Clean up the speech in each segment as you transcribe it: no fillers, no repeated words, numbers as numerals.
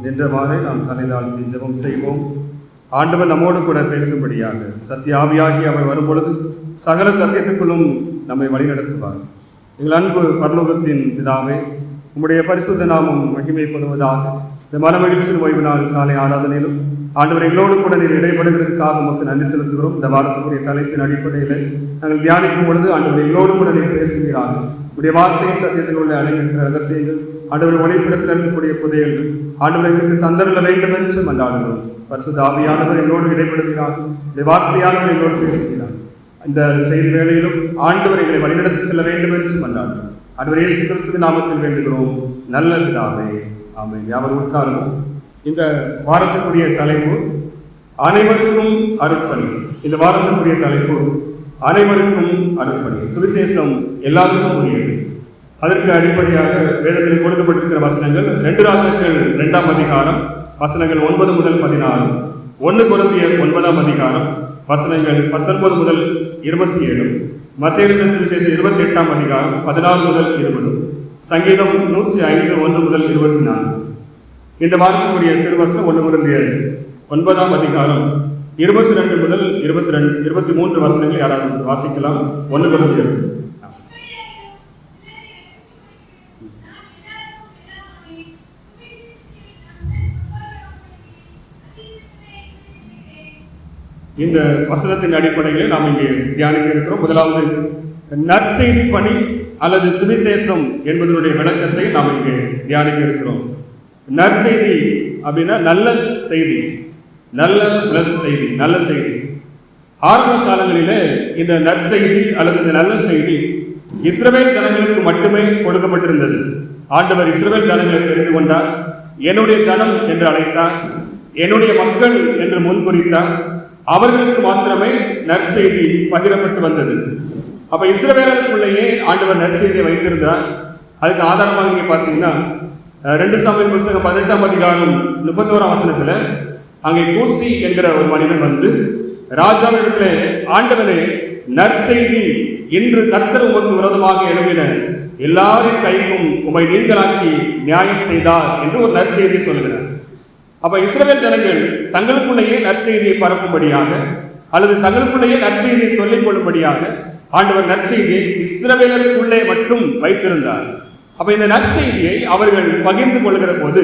என்றவாறு நாம் தலை தாழ்த்தி ஜெபம் செய்வோம். ஆண்டவர் நம்மோடு கூட பேசும்படியாக சத்திய ஆவியாகி அவர் வரும்பொழுது சகல சத்தியத்துக்குள்ளும் நம்மை வழிநடத்துவார். எங்கள் அன்பு பரலோகத்தின் பிதாவே, உம்முடைய பரிசுத்த நாமம் மகிமைப்படுவதாக. இந்த மனமகிழ்ச்சி ஓய்வு நாள் காலை ஆராதனையிலும் ஆண்டவர் எங்களோடு கூட நீர் இடைப்படுகிறதுக்காக உமக்கு நன்றி செலுத்துகிறோம். இந்த வாரத்துக்குரிய தலைப்பின் அடிப்படையில் நாங்கள் தியானிக்கும் பொழுது ஆண்டவர் எங்களோடு கூட நீர் பேசுகிறாங்க. உடைய வார்த்தையின் சத்தியத்தில் உள்ள அடங்கியிருக்கிற ரகசியங்கள், ஆண்டவர் ஒளிப்பிடத்தில் இருக்கக்கூடிய புதையல்கள் ஆண்டவர் எங்களுக்கு தந்தரல வேண்டும் என்று மன்றாடுகிறோம். பரிசுத்த ஆவியானவர் எங்களோடு இடைப்படுகிறார். இந்த வார்த்தையானவர் எங்களோடு பேசுகிறார். இந்த செய்தி வேளையிலும் ஆண்டவர் எங்களை வழிநடத்தி செல்ல வேண்டும் என்று மன்றாடுகிறோம். ஆண்டவர் இயேசு கிறிஸ்துவின் நாமத்தில் வேண்டுகிறோம், நல்ல பிதாவே, ஆமென். யாவரும் உட்காருவோம். இந்த வாரத்துக்குரிய தலைப்பு அனைவருக்கும் அர்ப்பணி. இந்த வாரத்துக்குரிய தலைப்பு அனைவருக்கும் அர்ப்பணி. சுவிசேஷம் எல்லாருக்கும் உரியது. அதற்கு அடிப்படையாக வேதத்தில் கொடுக்கப்பட்டிருக்கிற வசனங்கள் 2 ராஜாக்கள் 2ஆம் அதிகாரம் வசனங்கள் 9 முதல் 16, 1 கொரிந்தியர் 9ஆம் அதிகாரம் வசனங்கள் 19 முதல் 27, மத்தேயு சுவிசேஷம் 28ஆம் அதிகாரம் 16 முதல் 20, சங்கீதம் 105 1 முதல் 24. இந்த வாரத்துக்குரிய திருவசனம் 1 கொரிந்தியர் 9ஆம் அதிகாரம் 22 முதல் 23 வசனங்களை யாராவது வாசிக்கலாம். 1 கொரிந்தியர். இந்த வசனத்தின் அடிப்படையில் நாம் இங்கே தியானிக்க இருக்கிறோம். முதலாவது நற்செய்தி பணி அல்லது சுவிசேஷம் என்பதனுடைய விளக்கத்தை நாம் இங்கே தியானிக்க இருக்கிறோம். நற்செய்தி அப்படின்னா நல்ல செய்தி, நல்ல பிளஸ் செய்தி, நல்ல செய்தி. ஆரம்ப காலங்களிலே இந்த நற்செய்தி அல்லது இந்த நல்ல செய்தி இஸ்ரவேல் ஜனங்களுக்கு மட்டுமே கொடுக்கப்பட்டிருந்தது. ஆண்டவர் இஸ்ரவேல் ஜனங்களை தெரிந்து கொண்டார், என்னுடைய ஜனம் என்று அழைத்தார், என்னுடைய மக்கள் என்று முன்குறித்தார். அவர்களுக்கு மாத்திரமே நற்செய்தி பகிரப்பட்டு வந்தது. அப்ப இஸ்ரவேலருக்குள்ளேயே ஆண்டவர் நற்செய்தியை வைத்திருந்தார். அதுக்கு ஆதாரமாக நீங்க பார்த்தீங்கன்னா 2 சாமுவேல் புத்தகம் 18ஆம் அதிகாரம் 31ஆம் வசனத்துல அங்கே கூசி என்கிற ஒரு மனிதன் வந்து ராஜாவிடத்துல, ஆண்டவனே, நற்செய்தி இன்று கர்த்தர் உமக்கு விரோதமாக எழுப்பின எல்லாரின் கைக்கும் உம்மை நீங்களாக்கி நியாயம் செய்தார் என்று ஒரு நற்செய்தி சொல்கிறார். அப்ப இஸ்ரவேல் ஜனங்கள் தங்களுக்குள்ளேயே நற்செய்தியை பரப்பும்படியாக அல்லது தங்களுக்குள்ளேயே நற்செய்தியை சொல்லிக் கொள்ளும்படியாக ஆண்டவர் நற்செய்தியை இஸ்ரவேலருக்குள்ளே மட்டும் வைத்திருந்தார். அப்ப இந்த நற்செய்தியை அவர்கள் பகிர்ந்து கொள்கிற போது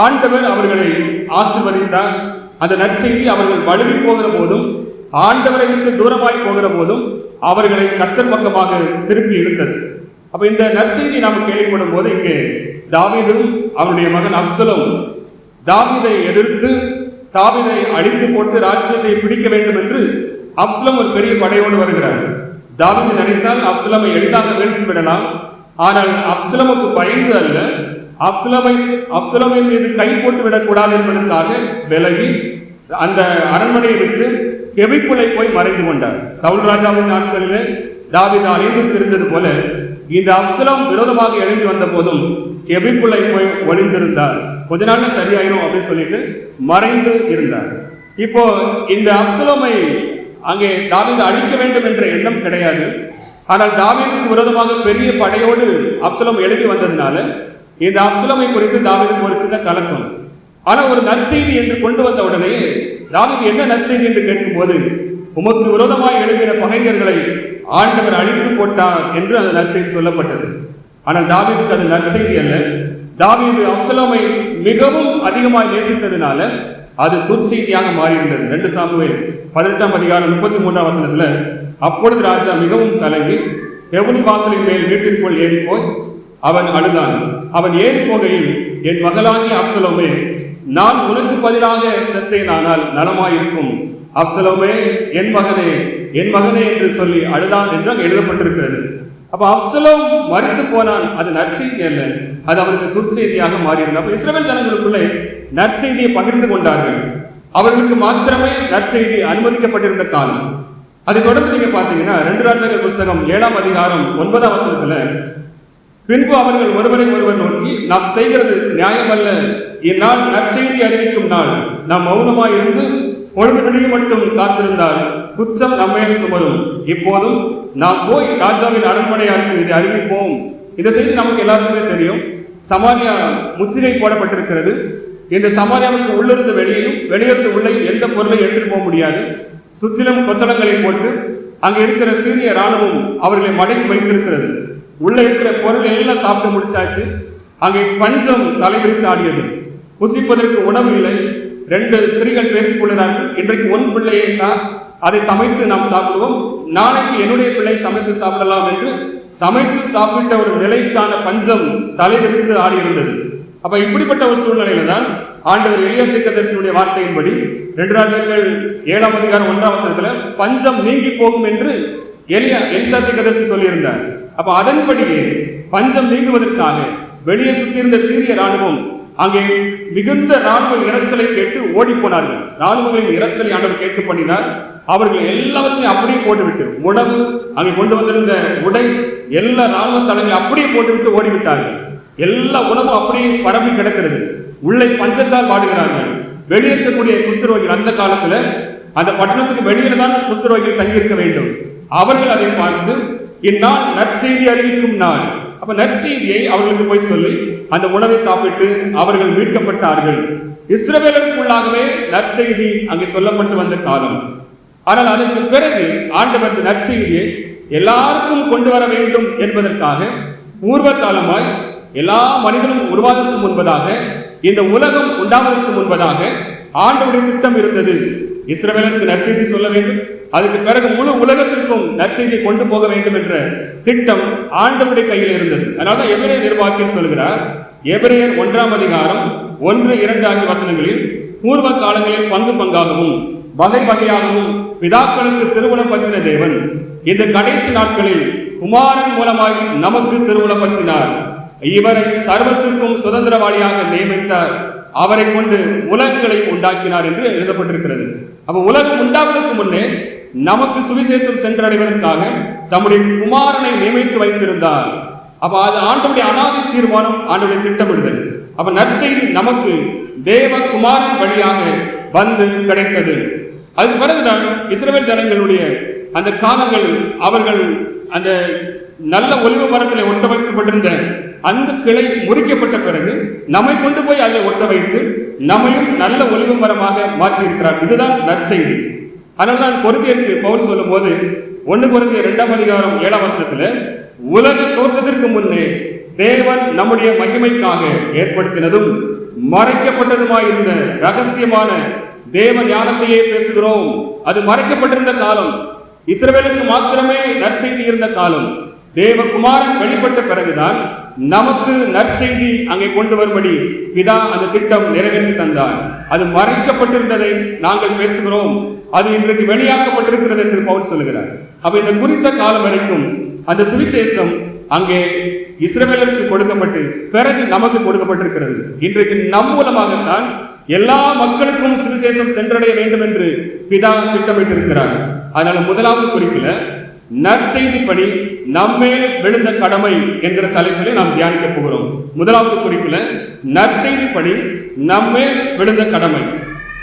ஆண்டவர் அவர்களை ஆசீர்வதித்தார். அந்த நற்செய்தி அவர்கள் வழுவி போகிற போதும் ஆண்டவரை விட்டு தூரமாய் போகிற போதும் அவர்களை கர்த்தர் பக்கமாக திருப்பி இழுத்தது. அப்ப இந்த நற்செய்தி நாம் கேள்விப்படும் போது இங்கே தாவீதும் அவருடைய மகன் அப்சலோம் தாவீதை எதிர்த்து தாவீதை அழித்து போட்டு ராஜ்யத்தை பிடிக்க வேண்டும் என்று அப்சலோம் ஒரு பெரிய படையோடு வருகிறார். தாவீது நினைத்தால் அப்சலோமை எளிதாக வீழ்த்தி விடலாம். ஆனால் அப்சலோமுக்கு பயந்து அல்ல, அப்சலோமின் மீது கை போட்டு விடக்கூடாது என்பதற்காக விலகி அந்த அரண்மனையை விட்டு கெபிக்குள்ளே போய் மறைந்து கொண்டார். சவுல் ராஜாவின் நாட்களிலே தாவீது அழிந்து திரிந்தது போல இந்த அப்சலோம் விரோதமாக எழும்பி வந்த போதும் கெபிக்குள்ளே போய் ஒளிந்திருந்தார். கொஞ்ச நாள்ல சரியாயிரும் அப்படின்னு சொல்லிட்டு மறைந்து இருந்தார். இப்போ இந்த அப்சலோமை அங்கே தாவீது அழிக்க வேண்டும் என்ற எண்ணம் கிடையாது. ஆனால் தாவீதுக்கு விரோதமாக பெரிய படையோடு அப்சலோம் எழுப்பி வந்ததுனால இந்த அப்சலோமை குறித்து தாவீதுக்கு ஒரு சின்ன கலக்கம். ஆனா ஒரு நற்செய்தி என்று கொண்டு வந்த உடனே தாவீது என்ன நற்செய்தி என்று கேட்கும் போது, உமக்கு விரோதமாக எழுப்பின பகைஞர்களை ஆண்டவர் அழித்து போட்டார் என்று அந்த நற்செய்தி சொல்லப்பட்டது. ஆனால் தாவீதுக்கு அது நற்செய்தி அல்ல. தாவீது அப்சலோமை மிகவும் அதிகமாக நேசித்ததுனால அது துர்ச்செய்தியாக மாறியிருந்தது. 2 சாமுவேல் 18ஆம் அதிகாரம் 33ஆம் வசனத்துல, அப்பொழுது ராஜா மிகவும் கலங்கி கெபுனி வாசலின் மேல் வீட்டிற்குள் ஏறி போய் அவன் அழுதான். அவன் ஏறி போகையில், என் மகளாகிய அப்சலோமே, நான் உனக்கு பதிலாக செத்தேனானால் நலமாயிருக்கும். அப்சலோமே, என் மகனே, என் மகனே என்று சொல்லி அழுதான் என்று அங்கு எழுதப்பட்டிருக்கிறது. அப்ப அப்சலோம் மரித்து போனான். அது நற்செய்தி அல்ல, அது அவருக்கு துர்ச்செய்தியாக மாறியிருந்தது. அப்ப இஸ்ரவேல் ஜனங்களுக்குள்ளே நற்செய்தியை பகிர்ந்து கொண்டார்கள். அவர்களுக்கு மாத்திரமே நற்செய்தி அனுமதிக்கப்பட்டிருந்த காலம். அதை தொடர்ந்து நீங்க பாத்தீங்கன்னா 2 ராஜாக்கள் புத்தகம் 7ஆம் அதிகாரம் 9ஆம் வசனத்துல, பின்பு அவர்கள் ஒருவரை ஒருவர் நோக்கி, நாம் செய்கிறது நியாயம் அல்ல. இந்நாள் நற்செய்தி அறிவிக்கும் நாள். நாம் மௌனமாய் இருந்து பொழுது விடியும் மட்டும் காத்திருந்தால் குற்றம் நம்மை சுமரும். இப்போதும் நாம் போய் ராஜாவின் அரண்மனையாருக்கு இதை அறிவிப்போம். இந்த செய்தி நமக்கு எல்லாருக்குமே தெரியும். சமாரியா முற்றுகை போடப்பட்டிருக்கிறது. இந்த சமாரியாவுக்கு உள்ளிருந்து வெளியையும் வெளியிருந்து உள்ளே எந்த பொருளையும் எடுத்துட்டு போக முடியாது. சுற்றிலும் கொத்தளங்களை போட்டு அங்கே இருக்கிற சீரிய இராணுவம் அவர்களை மடக்கி வைத்திருக்கிறது. உள்ள இருக்கிற பொருள் எல்லாம் சாப்பிட்டு முடிச்சாச்சு. அங்கே பஞ்சம் தலைவிரித்து ஆடியது. புசிப்பதற்கு உணவு இல்லை. 2 ஸ்திரீகள் பேசிக் கொள்கிறார்கள். இன்றைக்கு உன் பிள்ளையை தான் அதை சமைத்து நாம் சாப்பிடுவோம், நாளைக்கு என்னுடைய பிள்ளை சமைத்து சாப்பிடலாம் என்று சமைத்து சாப்பிட்ட ஒரு நிலைக்கான பஞ்சம் தலைவிரித்து ஆடியிருந்தது. அப்ப இப்படிப்பட்ட ஒரு சூழ்நிலையில தான் ஆண்டவர் எலியா தீர்க்கதரிசியுடைய வார்த்தையின்படி 2 ராஜாக்கள் 7ஆம் அதிகாரம் 1ஆம் வசனத்துல பஞ்சம் நீங்கி போகும் என்று எலிசா தீர்க்கதரிசி சொல்லியிருந்தார். அப்ப அதன்படியே பஞ்சம் நீங்குவதற்காக வெளியே சுற்றியிருந்த சீரிய இராணுவம் அங்கே மிகுந்த இராணுவ இறைச்சலை கேட்டு ஓடி போனார்கள். இராணுவங்களின் இறைச்சலை ஆண்டவர் கேட்க பண்ணினார். அவர்கள் எல்லாவற்றையும் அப்படியே போட்டுவிட்டு, உணவு, அங்கே கொண்டு வந்திருந்த உடை, எல்லா இராணுவ தலைமையும் அப்படியே போட்டுவிட்டு ஓடிவிட்டார்கள். எல்லா உணவும் அப்படியே பரம்பி கிடக்கிறது. உள்ளே பஞ்சத்தால் வாடுகிறார்கள். வெளியே இருக்கக்கூடிய குஷ்டரோகிகள், அந்த காலத்துல அந்த பட்டணத்துக்கு வெளியில தான் குஷ்டரோகிகள் தங்கியிருக்க வேண்டும். அவர்கள் அதை பார்த்து இந்நாள் நற்செய்தி அறிவிக்கும் நாள். அப்ப நற்செய்தியை அவர்களுக்கு போய் சொல்லி அந்த உணவை சாப்பிட்டு அவர்கள் மீட்கப்பட்டார்கள். இஸ்ரவேலருக்குள்ளாகவே நற்செய்தி அங்கே சொல்லப்பட்டு வந்த காலம். ஆனால் அதற்கு பிறகு ஆண்டவர் நற்செய்தியை எல்லாருக்கும் கொண்டு வர வேண்டும் என்பதற்காக பூர்வ காலமாய் எல்லா மனிதனும் உருவாவதற்கு முன்பதாக, இந்த உலகம் உண்டாவதற்கு முன்பதாக ஆண்டவருடைய திட்டம் இருந்தது. இஸ்ரவேலருக்கு நற்செய்தி சொல்ல வேண்டும், அதுக்கு பிறகு முழு உலகத்திற்கும் நற்செய்தியை கொண்டு போக வேண்டும் என்ற திட்டம் ஆண்டவருடைய கையில் இருந்தது. அதனால எபிரேயர் நிர்வாகிகள் சொல்கிறார், எபிரேயர் 1ஆம் அதிகாரம் 1-2 ஆகிய வசனங்களில் பூர்வ காலங்களில் பங்கு பங்காகவும் வகை வகையாகவும் பிதாக்களுக்கு திருவுளம் பற்றின தேவன் இந்த கடைசி நாட்களில் குமாரன் மூலமாய் நமக்கு திருவுளம் பற்றினார். இவரை சர்வத்திற்கும் சுதந்திரவாளியாக நியமித்தார். அவரை கொண்டு உலகங்களை உண்டாக்கினார் என்று எழுதப்பட்டிருக்கிறது. அப்ப உலகம் உண்டாவதற்கு முன்னே நமக்கு சுவிசேஷம் சென்றடைவதற்காக தம்முடைய குமாரனை நியமித்து வைத்திருந்தார். அப்ப அது ஆண்டவருடைய அநாதி தீர்மானம், ஆண்டவருடைய திட்டமிடுதல். அப்ப நற்செய்தி நமக்கு தேவ குமாரன் வழியாக வந்து கிடைத்தது. அதுக்கு பிறகுதான் இஸ்ரவேல் ஜனங்களுடைய அந்த காலங்கள், அவர்கள் அந்த நல்ல ஒலிவ மரத்தில் ஒட்ட வைக்கப்பட்டிருந்த அந்த கிளை முறிக்கப்பட்ட பிறகு நம்மை கொண்டு போய் அதில் ஒட்ட வைத்து நம்மையும் நல்ல ஒலிவ மரமாக மாற்றி இருக்கிறார். இதுதான் நற்செய்தி. அதனால்தான் கொரிந்தியருக்கு பவுல் சொல்லும் போது 1 கொரிந்தியர் 2ஆம் அதிகாரம் 7ஆம் வசனத்துல, உலக தோற்றத்திற்கு முன்னே தேவன் நம்முடைய மகிமைக்காக ஏற்படுத்தினதும் மறைக்கப்பட்டதுமாயிருந்த ரகசியமான தேவ ஞானத்தையே பேசுகிறோம். அது மறைக்கப்பட்டிருந்த காலம், இஸ்ரவேலுக்கு மாத்திரமே நற்செய்தி இருந்த காலம். தேவகுமாரன் வெளிப்பட்ட பிறகுதான் நமக்கு நற்செய்தி அங்கே கொண்டு வரும்படி பிதா அந்த திட்டம் நிறைவேற்றி தந்தார். அது மறைக்கப்பட்டிருந்ததை நாங்கள் பேசுகிறோம், அது இன்றைக்கு வெளியாக்கப்பட்டிருக்கிறது என்று பவுல் சொல்லுகிறார். அப்ப இந்த குறித்த காலம் வரைக்கும் அந்த சுவிசேஷம் அங்கே இஸ்ரவேலருக்கு கொடுக்கப்பட்டு பிறகு நமக்கு கொடுக்கப்பட்டிருக்கிறது. இன்றைக்கு நம் மூலமாகத்தான் எல்லா மக்களுக்கும் சுவிசேஷம் சென்றடைய வேண்டும் என்று பிதா திட்டமிட்டிருக்கிறார். அதனால முதலாவது குறிப்பில நற்செய்தி பணி நம்மேல் விழுந்த கடமை என்கிற தலைப்பிலே நாம் தியானிக்க போகிறோம். முதலாவது குறிப்பில நற்செய்தி பணி நம்மேல் விழுந்த கடமை.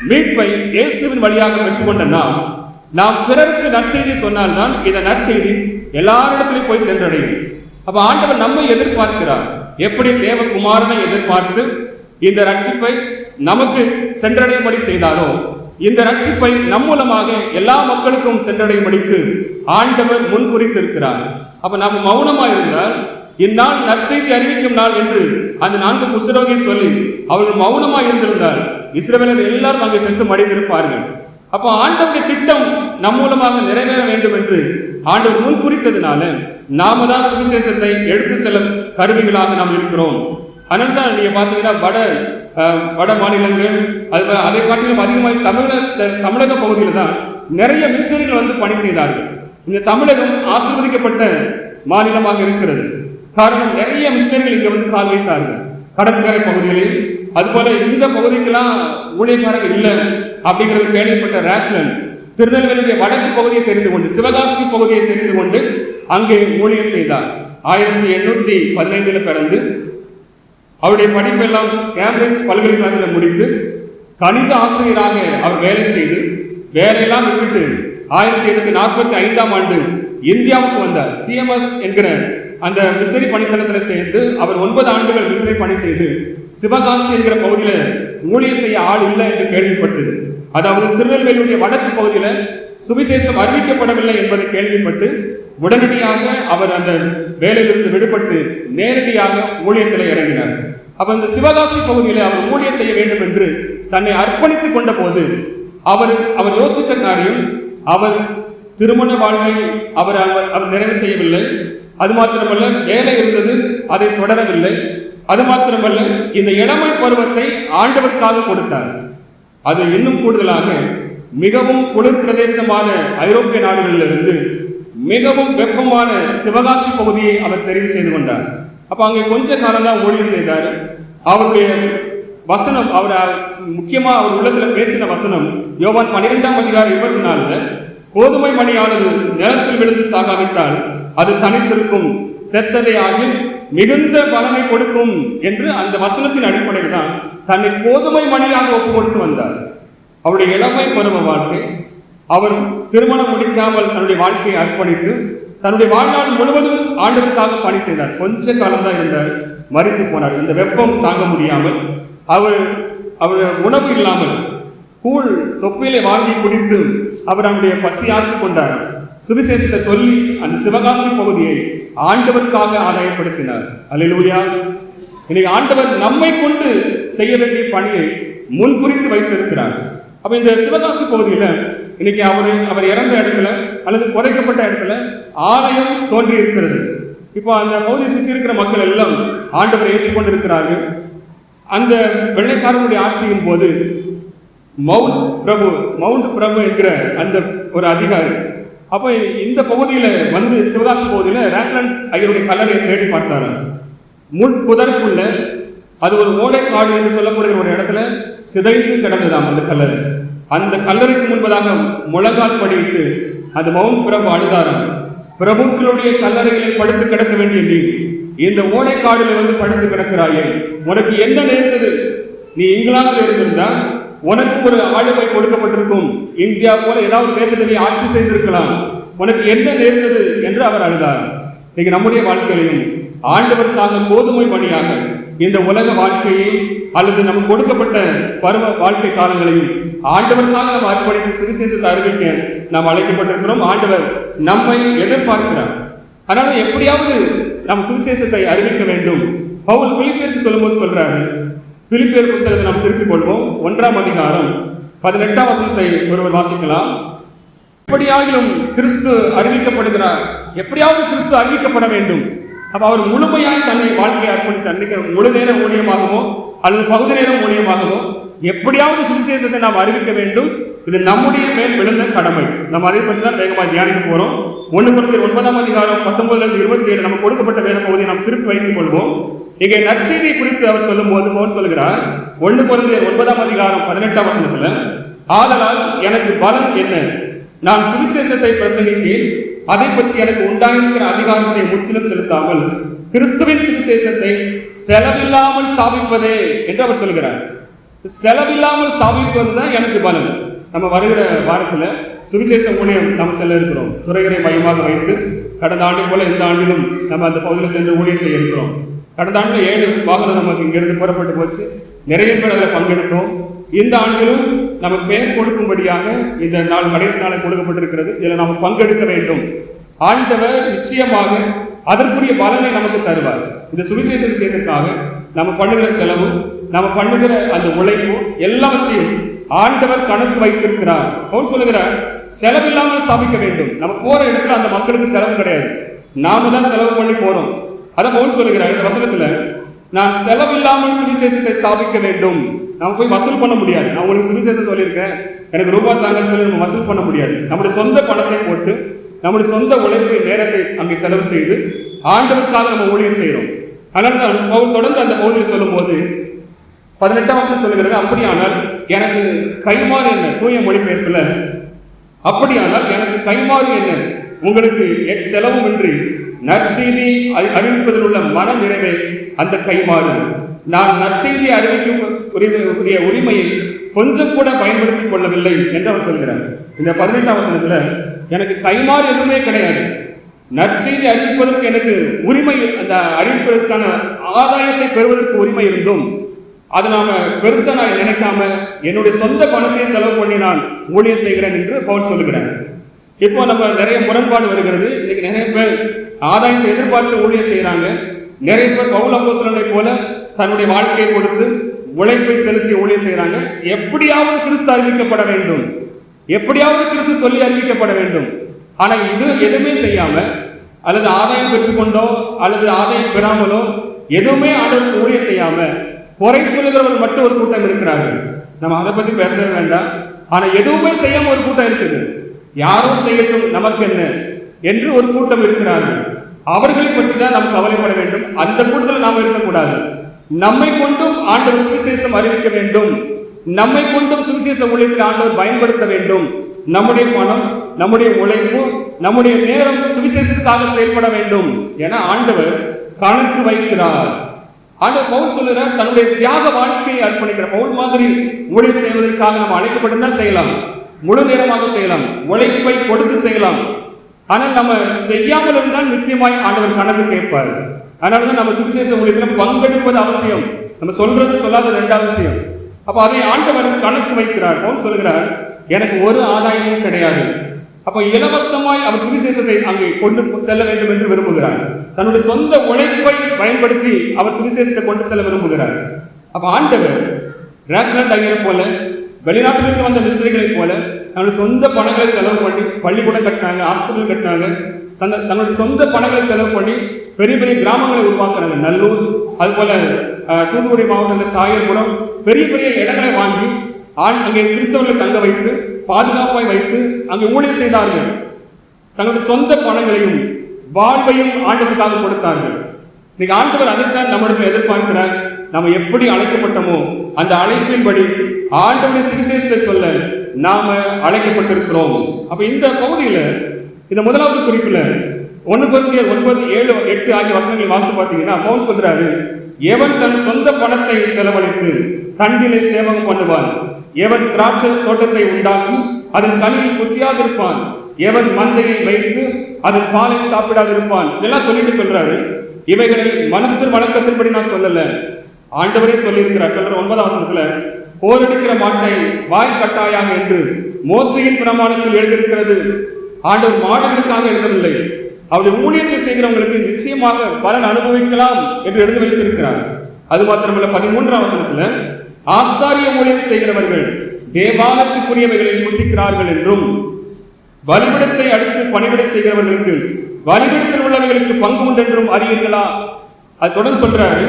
மீட்பை இயேசுவின் வழியாக பெற்றுக்கொண்ட நாம் பிறருக்கு நற்செய்தி சொன்னால்தான் இந்த நற்செய்தி எல்லாரிடத்திலும் போய் சென்றடையும். அப்ப ஆண்டவர் நம்மை எதிர்பார்க்கிறார். எப்படி தேவகுமாரனை எதிர்பார்த்து இந்த ரட்சிப்பை நமக்கு சென்றடையும்படி செய்தாரோ, இந்த ரட்சிப்பை நம் மூலமாக எல்லா மக்களுக்கும் சென்றடையும்படிக்கு ஆண்டவர் முன்குறித்திருக்கிறார். அப்ப நாம் மௌனமா இருந்தால், இந்நாள் நற்செய்தி அறிவிக்கும் நாள் என்று அந்த 4 குஷ்டரோகி சொல்லி அவர்கள் மௌனமா இருந்திருந்தால் இஸ்ரவேலர் எல்லாரும் அங்கே சென்று மடிந்திருப்பார்கள். அப்ப ஆண்டவருடைய திட்டம் நம் மூலமாக நிறைவேற வேண்டும் என்று ஆண்டவர் முன்குறித்ததுனால நாம தான் சுவிசேஷத்தை எடுத்து செல்லும் கருவிகளாக நாம் இருக்கிறோம். அதனால்தான் நீங்க பாத்தீங்கன்னா வட மாநிலங்கள், அதை காட்டிலும் அதிகமாக தமிழக பகுதியில் தான் நிறைய மிஷனரிகள் வந்து பணி செய்தார்கள். இந்த தமிழகம் ஆசீர்வதிக்கப்பட்ட மாநிலமாக இருக்கிறது. காரணம், நிறைய மிஷனரிகள் இங்க வந்து கால் வைத்தார்கள். கடற்கரை பகுதிகளில், அதுபோல இந்த பகுதிக்கெல்லாம் ஊழியக்காரர்கள் இல்லை அப்படிங்கிறது கேள்விப்பட்ட ராக்லன் திருநெல்வேலியுடைய வடக்கு பகுதியை தெரிந்து கொண்டு, சிவகாசி பகுதியை தெரிந்து கொண்டு அங்கே ஊழியர் செய்தார். 1815 பிறந்து அவருடைய படிப்பெல்லாம் கேம்பிரிட்ஜ் பல்கலைக்கழகத்தில் முடித்து கணித ஆசிரியராக அவர் வேலை செய்து வேலையெல்லாம் விட்டுட்டு 1845ஆம் ஆண்டு இந்தியாவுக்கு வந்தார். சிஎம்எஸ் என்கிற அந்த மிஷனரி பணித்தளத்தில் சேர்ந்து அவர் 9 ஆண்டுகள் மிஷனரி பணி செய்து சிவகாசி என்கிற பகுதியில் ஊழியர் செய்ய ஆள் இல்லை என்று கேள்விப்பட்டு, அதாவது திருநெல்வேலியுடைய வடக்கு பகுதியில் சுவிசேஷம் அறிவிக்கப்படவில்லை என்பதை கேள்விப்பட்டு உடனடியாக அவர் அந்த வேலையிலிருந்து விடுபட்டு நேரடியாக ஊழியத்தில் இறங்கினார். அப்ப அந்த சிவகாசி பகுதியில் அவர் ஊழியர் செய்ய வேண்டும் என்று தன்னை அர்ப்பணித்துக் கொண்ட போது அவர் யோசித்த காரியம், அவர் திருமண வாழ்வை அவர் நிறைவு செய்யவில்லை. அது மாத்திரமல்ல, வேலை இருந்தது, அதை தொடரவில்லை. அது மாத்திரமல்ல, இந்த இளமை பருவத்தை ஆண்டவருக்காக கொடுத்தார். அது இன்னும் கூடுதலாக மிகவும் குளிர் பிரதேசமான ஐரோப்பிய நாடுகளிலிருந்து மிகவும் வெப்பமான சிவகாசி பகுதியை அவர் தெரிவு செய்து கொண்டார். அப்ப அங்கே கொஞ்ச காலம் தான் ஊழியர் செய்தார். அவருடைய வசனம், அவர் முக்கியமா அவர் உள்ளத்துல பேசின வசனம் யோவான் 12ஆம் அதிகாரம் 24, கோதுமை மணியானது நிலத்தில் விழுந்து சாகாவிட்டால் அது தனித்திருக்கும், செத்ததை ஆகி மிகுந்த பலனை கொடுக்கும் என்று அந்த வசனத்தின் அடிப்படையில் தான் தன்னை கோதுமை மணியாக ஒப்பு கொடுத்து வந்தார். அவருடைய இளமை பருவ வாழ்க்கை, அவர் திருமணம் முடிக்காமல் தன்னுடைய வாழ்க்கையை அர்ப்பணித்து தன்னுடைய வாழ்நாள் முழுவதும் ஆண்டவருக்காக பணி செய்தார். கொஞ்ச காலம்தான் இருந்தார், மரித்து போனார். இந்த வெப்பம் தாங்க முடியாமல் அவர் உணவு இல்லாமல் கூழ் தொப்பிலை வாங்கி குடித்து அவர் அவருடைய பசியாற்றிக் கொண்டார். சுவிசேஷத்தை சொல்லி அந்த சிவகாசி பகுதியை ஆண்டவருக்காக ஆதாயப்படுத்தினார். அல்லேலூயா. இன்னைக்கு ஆண்டவர் நம்மை கொண்டு செய்ய வேண்டிய பணியை முன்குறித்து வைத்திருக்கிறார். அப்ப இந்த சிவகாசி பகுதியில் இன்னைக்கு அவர் இறந்த இடத்துல அல்லது புதைக்கப்பட்ட இடத்துல ஆலயம் தோன்றி இருக்கிறது. இப்போ அந்த பகுதியை சுற்றி இருக்கிற மக்கள் எல்லாம் ஆண்டவரை ஏற்றுக்கொண்டிருக்கிறார்கள். அந்த வெள்ளைக்காரனுடைய ஆட்சியின் போது மவுண்ட் பிரபு என்கிற அந்த ஒரு அதிகாரி அப்போ இந்த பகுதியில் வந்து சிவகாசி பகுதியில் ரேக்லண்ட் ஐயருடைய கல்லறையை தேடி பார்த்தாரு. முன் புதற்குள்ள அது ஒரு ஓடைக்காடு என்று சொல்லப்படுகிற ஒரு இடத்துல சிதைந்து கிடந்ததாம் அந்த கல்லறை. அந்த கல்லறைக்கு முன்பதாக முழங்கால் படியிட்டு அந்த மவுண்ட் பிரபு அழுதாராம், பிரபுக்களுடைய கல்லறைகளை படுத்து கிடக்க வேண்டிய நீ இந்த ஓடைக்காடில் வந்து படுத்து கிடக்கிறாயே, உனக்கு என்ன நேர்ந்தது? நீ இங்கிலாந்தில் இருந்திருந்தா உனக்கு ஒரு ஆளுமை கொடுக்கப்பட்டிருக்கும், இந்தியா போல ஏதாவது தேசத்தை நீ ஆட்சி செய்திருக்கலாம், உனக்கு என்ன நேர்ந்தது என்று அவர் அழுதார். இன்னைக்கு நம்முடைய வாழ்க்கையிலையும் ஆண்டவருக்காக கோதுமை மணியாக இந்த உலக வாழ்க்கையை அல்லது நமக்கு கொடுக்கப்பட்ட பருவ வாழ்க்கை காலங்களையும் ஆண்டவருக்காக நம்ம அர்ப்பணித்து சுவிசேஷத்தை அறிவிக்க நாம் அழைக்கப்பட்டிருக்கிறோம். ஆண்டவர் நம்மை எதிர்பார்க்கிறார். அதனால எப்படியாவது நாம் சுவிசேஷத்தை அறிவிக்க வேண்டும். பவுல் பிலிப்பியருக்கு சொல்லும்போது சொல்றாரு, பிலிப்பியர் புத்தகத்தை நாம் திருப்பிக் கொள்வோம். 1ஆம் அதிகாரம் 18ஆம் வசனத்தை ஒருவர் வாசிக்கலாம். எப்படியாகிலும் கிறிஸ்து அறிவிக்கப்படுகிறார், எப்படியாவது கிறிஸ்து அறிவிக்கப்பட வேண்டும். அப்ப அவர் முழுமையாக தன்னை வாழ்க்கையை அர்ப்பணித்து அன்னைக்கு முழு நேர ஊழியமாகவோ அல்லது பகுதி நேர ஊழியமாகவோ எப்படியாவது சுவிசேஷத்தை நாம் அறிவிக்க வேண்டும். இது நம்முடைய மேல் விழுந்த கடமை. நம்ம அதை பற்றி தான் வேகமாக தியானிக்க போறோம். 1 Corinthians 9ஆம் அதிகாரம் 19 27 நமக்கு கொடுக்கப்பட்ட வேத பகுதியை நாம் திருப்பி வைத்துக் கொள்வோம். இங்கே நற்செய்தியை குறித்து அவர் சொல்லும் போது பவுல் சொல்கிறார், 1 Corinthians 9ஆம் அதிகாரம் 18ஆம் வசனத்துல, ஆதலால் எனக்கு பலன் என்ன? நான் சுவிசேஷத்தை பிரசங்கித்தேன், அதை பற்றி எனக்கு உண்டாயிருக்கிற அதிகாரத்தை முற்றிலும் செலுத்தாமல் கிறிஸ்துவின் சுவிசேஷத்தை செலவில்லாமல் ஸ்தாபிப்பதே என்று அவர் சொல்கிறார். செலவில்லாமல் ஸ்தாபிப்பதுதான் எனக்கு பலன். நம்ம வருகிற வாரத்துல சுவிசேஷ ஊழியம் நம்ம செல்ல இருக்கிறோம். துறைகளை மையமாக வைத்து கடந்த ஆண்டு போல இந்த ஆண்டிலும் நம்ம அந்த பகுதியில் சென்று ஊழியம் செய்ய இருக்கிறோம். கடந்த ஆண்டு 7 வாகனம் நமக்கு இங்கிருந்து புறப்பட்டு போச்சு. நிறைய பேர் அதில் பங்கெடுத்தோம். இந்த ஆண்டிலும் நம்ம பெயர் கொடுக்கும்படியாக இந்த நாள் கடைசி நாளை கொடுக்கப்பட்டிருக்கிறது. இதில் நாம் பங்கெடுக்க வேண்டும். ஆண்டவர் நிச்சயமாக அதற்குரிய பலனை நமக்கு தருவார். இந்த சுவிசேஷ விஷயத்திற்காக நம்ம பண்ணுகிற செலவு, நம்ம பண்ணுகிற அந்த உழைப்பு எல்லாவற்றையும் ஆண்டவர் கணக்கு வைத்திருக்கிறார். அவர் சொல்லுகிறார், செலவில்லாமல் ஸ்தாபிக்க வேண்டும். நம்ம போற இடத்துல அந்த மக்களுக்கு செலவு கிடையாது, நாம தான் செலவு பண்ணி போறோம். அதை போல் சொல்லுகிறார் இந்த வசனத்துல, நான் செலவில்லாமல் சுவிசேஷத்தை ஸ்தாபிக்க வேண்டும். நம்ம போய் வசூல் பண்ண முடியாது. நான் உங்களுக்கு சுவிசேஷம் சொல்லியிருக்கேன், எனக்கு ரூபாய் தாங்கன்னு சொல்லி நம்ம வசூல் பண்ண முடியாது. நம்முடைய சொந்த பணத்தை போட்டு நம்முடைய சொந்த உழைப்பு நேரத்தை அங்கே செலவு செய்து ஆண்டவருக்காக நம்ம ஊழியம் செய்கிறோம். அதனால தான் தொடர்ந்து அந்த பகுதியில் சொல்லும் போது 18ஆம் வசனம் சொல்லுகிறது, அப்படியானால் எனக்கு கைமாறு என்ன? தூய மொழிபெயர்ப்புல, அப்படியானால் எனக்கு கைமாறு என்ன? உங்களுக்கு செலவும் இன்றி நற்செய்தி அறிவிப்பதில் உள்ள மன நிறைவே அந்த கைமாறு. நான் நற்செய்தியை அறிவிக்கும் உரிமையை கொஞ்சம் கூட பயன்படுத்திக் கொள்ளவில்லை என்று அவர் சொல்கிறார். இந்த 18ஆம் வசனத்துல எனக்கு கைமாறு எதுவுமே கிடையாது. நற்செய்தி அறிவிப்பதற்கு எனக்கு உரிமை, அந்த அறிவிப்பதற்கான ஆதாயத்தை பெறுவதற்கு உரிமை இருந்தும் அதை நாம பெருசா நான் நினைக்காம என்னுடைய சொந்த பணத்தை செலவு பண்ணி நான் ஊழியம் செய்கிறேன் என்று பவுல் சொல்லுகிறேன். இப்போ நம்ம நிறைய முரண்பாடு வருகிறது. இன்னைக்கு நிறைய பேர் ஆதாயத்தை எதிர்பார்த்து ஊழியம் செய்யறாங்க. நிறைய பேர் பவுல் அப்போஸ்தலனை போல தன்னுடைய வாழ்க்கையை கொடுத்து உழைப்பை செலுத்தி ஊழியம் செய்யறாங்க. எப்படியாவது கிறிஸ்து அறிவிக்கப்பட வேண்டும், எப்படியாவது கிறிஸ்து சொல்லி அறிவிக்கப்பட வேண்டும். ஆனா இது எதுவுமே செய்யாம அல்லது ஆதாயம் பெற்றுக்கொண்டோ அல்லது ஆதாயம் பெறாமலோ எதுவுமே ஆண்டவருக்கு ஊழியம் செய்யாம குறை சொல்லுகிறவர்கள் மட்டும் ஒரு கூட்டம் இருக்கிறார்கள். நம்ம அதை பத்தி பேசவே வேண்டாம். ஆனா எதுவுமே செய்யாம ஒரு கூட்டம் இருக்குது. யாரோ செய்யட்டும் நமக்கு என்ன என்று ஒரு கூட்டம் இருக்கிறார்கள். அவர்களை பற்றி தான் நாம் கவலைப்பட வேண்டும். அந்த கூட்டத்தில் நாம் இருக்கக்கூடாது. நம்மை கொண்டும் ஆண்டவர் சுவிசேஷம் அறிவிக்க வேண்டும். நம்மை கொண்டும் சுவிசேஷ ஊழியத்தில் ஆண்டவர் பயன்படுத்த வேண்டும். நம்முடைய பணம், நம்முடைய உழைப்பு, நம்முடைய நேரம் சுவிசேஷத்துக்காக செயல்பட வேண்டும் என ஆண்டவர் கணக்கு வைக்கிறார். ஆண்டவர் பவுல் சொல்லுகிறார், தன்னுடைய தியாக வாழ்க்கையை அர்ப்பணிக்கிற பவுல் மாதிரி ஊழியம் செய்வதற்காக நம்ம அழைக்கப்பட்டிருந்தா செய்யலாம், முழு நேரமாக செய்யலாம், உழைப்பை கொடுத்து செய்யலாம். ஆனால் நம்ம செய்யாமல் இருந்தால் நிச்சயமாய் ஆண்டவர் கணக்கு கேட்பார். அதனாலதான் நம்ம சுவிசேஷ ஊழியத்தில் பங்கெடுப்பது அவசியம். நம்ம சொல்றது சொல்லாத ரெண்டாவது விஷயம். அப்ப அதை ஆண்டவர் கணக்கு வைக்கிறார். பவுல் சொல்லுகிறார், எனக்கு ஒரு ஆதாயமும் கிடையாது. அப்ப இலவசமாய் அவர் சுவிசேஷத்தை அங்கே கொண்டு செல்ல வேண்டும் என்று விரும்புகிறார். தன்னுடைய சொந்த உழைப்பை பயன்படுத்தி அவர் சுவிசேஷத்தை கொண்டு செல்ல விரும்புகிறார். அப்ப ஆண்டவர் ராக்லாண்ட் ஐயரை போல, வெளிநாட்டிலிருந்து வந்த மிஸ்ரிகளை போல தன்னுடைய சொந்த பணங்களை செலவு பண்ணி பள்ளிக்கூடம் கட்டினாங்க, ஹாஸ்பிட்டல் கட்டினாங்க. தன்னுடைய சொந்த பணங்களை செலவு பண்ணி பெரிய பெரிய கிராமங்களை உருவாக்குறாங்க. நல்லூர், அது போல தூத்துக்குடி மாவட்டத்தில் சாயர்புரம், பெரிய பெரிய இடங்களை வாங்கி அங்கே கிறிஸ்தவர்களை தங்க வைத்து பாதுகாப்பாய் வைத்து அங்கே ஊழியம் செய்தார்கள். தங்களுடைய சொந்த பணங்களையும் வாழ்வையும் ஆண்டவருக்காக கொடுத்தார்கள். இன்னைக்கு ஆண்டவர் அதைத்தான் நம்மிடத்தில் எதிர்பார்க்கிறார். நம்ம எப்படி அழைக்கப்பட்டோமோ அந்த அழைப்பின்படி ஆண்டவருடைய சுவிசேஷத்தை சொல்ல நாம அழைக்கப்பட்டிருக்கிறோம். அப்ப இந்த பகுதியில இந்த முதலாவது குறிப்புல 1 கொரிந்தியர் 9:7-8 ஆகிய வசனங்களை வாசித்து பார்த்தீங்கன்னா பவுல் சொல்றாரு, எவன் தன் சொந்த பணத்தை செலவழித்து தண்டிலை சேவகம் பண்ணுவான், எவன் திராட்சை தோட்டத்தை உண்டாக்கி அதன் கனியில் குசியாதிருப்பான், எவன் மந்தையை வைத்து அதன் பாலை சாப்பிடாதிருப்பான். இதெல்லாம் சொல்லிட்டு சொல்றாரு. இவைகளை மனுஷர் வழக்கத்தின்படி நான் சொல்லல, ஆண்டவரே சொல்லியிருக்கிறார். சொல்ற 9ஆம் வசனத்துல, போரடிக்கிற மாட்டை வாய் கட்டாயாக என்று மோசையின் பிரமாணத்தில் எழுதியிருக்கிறது. ஆண்டவர் மாடுகளுக்காக எழுதவில்லை, அவருடைய ஊழியத்தை செய்கிறவங்களுக்கு நிச்சயமாக பலன் அனுபவிக்கலாம் என்று எழுதி வைத்திருக்கிறார். அது மாத்திரமல்ல, 13ஆம் வசனத்துல, ஆசாரிய ஊழியம் செய்கிறவர்கள் தேவாலயத்துக்குரியவைகளில் புசிக்கிறார்கள் என்றும், பலிபீடத்தை அடுத்து பணிவிடை செய்கிறவர்களுக்கு பலிபீடத்தில் உள்ளவைகளுக்கு பங்கு உண்டு என்றும் அறியீர்களா? அது தொடர்ந்து சொல்றாரு,